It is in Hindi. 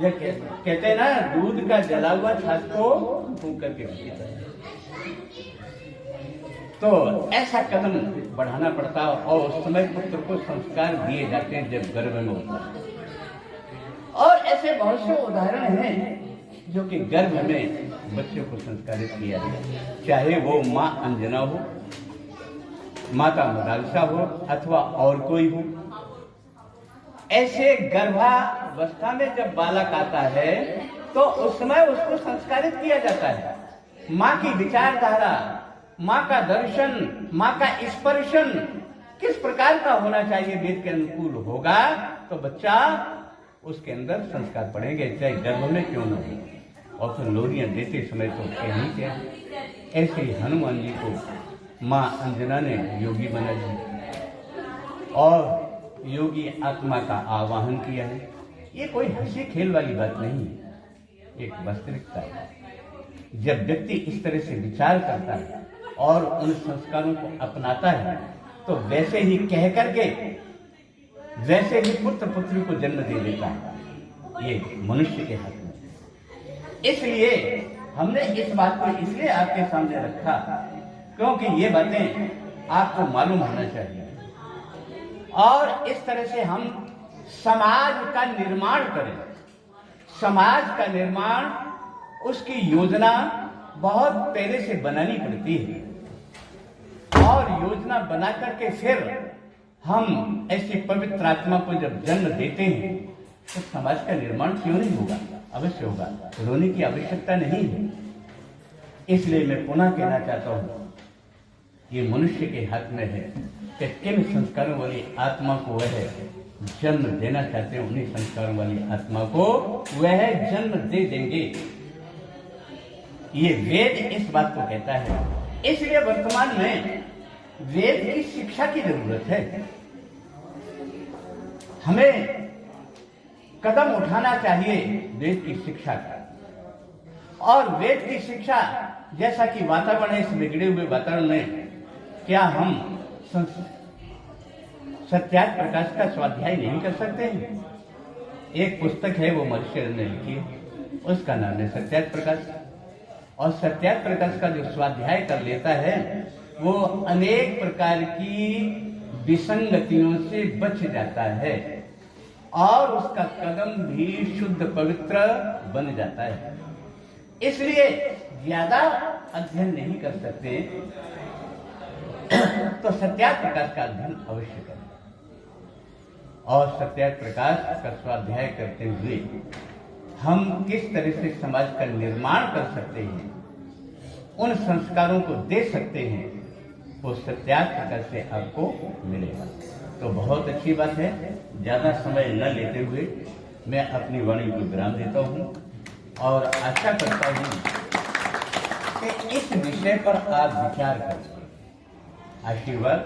कहते हैं ना, दूध का जला हुआ छाछ को फूंक करके पीता है। तो ऐसा कदम बढ़ाना पड़ता है और उस समय पुत्र को संस्कार दिए जाते हैं जब गर्भ में होता है। और ऐसे बहुत से उदाहरण हैं जो कि गर्भ में बच्चों को संस्कारित किया जाए, चाहे वो माँ अंजना हो, माता मदालसा हो अथवा और कोई हो। ऐसे गर्भावस्था में जब बालक आता है तो उस समय उसको संस्कारित किया जाता है। माँ की विचारधारा, माँ का दर्शन, माँ का स्पर्शन किस प्रकार का होना चाहिए, वेद के अनुकूल होगा तो बच्चा उसके अंदर संस्कार पड़ेंगे, चाहे गर्भ में क्यों न हो। और फिर लोरियां देते समय तो कहीं क्या। ऐसे ही हनुमान जी को माँ अंजना ने योगी बना दिया और योगी आत्मा का आवाहन किया है। ये कोई हंसी खेल वाली बात नहीं है, एक वास्तविकता है। जब व्यक्ति इस तरह से विचार करता है और उन संस्कारों को अपनाता है तो वैसे ही कह करके वैसे ही पुत्र पुत्री को जन्म दे देता है। ये मनुष्य के हाथ में। इसलिए हमने इस बात को इसलिए आपके सामने रखा क्योंकि ये बातें आपको मालूम होना चाहिए और इस तरह से हम समाज का निर्माण करें। समाज का निर्माण, उसकी योजना बहुत पहले से बनानी पड़ती है और योजना बना करके फिर हम ऐसी पवित्र आत्मा को जब जन्म देते हैं तो समाज का निर्माण क्यों नहीं होगा, अवश्य होगा। रोने की आवश्यकता नहीं है। इसलिए मैं पुनः कहना चाहता हूं, ये मनुष्य के हाथ में है कि किन संस्कारों वाली आत्मा को वह जन्म देना चाहते हैं, उन्हीं संस्कारों वाली आत्मा को वह जन्म दे देंगे। ये वेद इस बात को कहता है। इसलिए वर्तमान में वेद की शिक्षा की जरूरत है। हमें कदम उठाना चाहिए वेद की शिक्षा का। और वेद की शिक्षा, जैसा कि वातावरण है, इस बिगड़े हुए वातावरण में क्या हम सत्यार्थ प्रकाश का स्वाध्याय नहीं कर सकते हैं? एक पुस्तक है, वो महर्षि ने लिखी है, उसका नाम है सत्यार्थ प्रकाश। और सत्यार्थ प्रकाश का जो स्वाध्याय कर लेता है वो अनेक प्रकार की विसंगतियों से बच जाता है और उसका कदम भी शुद्ध पवित्र बन जाता है। इसलिए ज्यादा अध्ययन नहीं कर सकते तो सत्यार्थ प्रकाश का अध्ययन अवश्य करें। और सत्यार्थ प्रकाश का स्वाध्याय करते हुए हम किस तरह से समाज का निर्माण कर सकते हैं, उन संस्कारों को दे सकते हैं, वो सत्यार्थ प्रकाश से आपको मिलेगा। तो बहुत अच्छी बात है। ज्यादा समय न लेते हुए मैं अपनी वाणी को विराम देता हूं और आशा करता हूं कि इस विषय पर आप विचार करें। आशीर्वाद।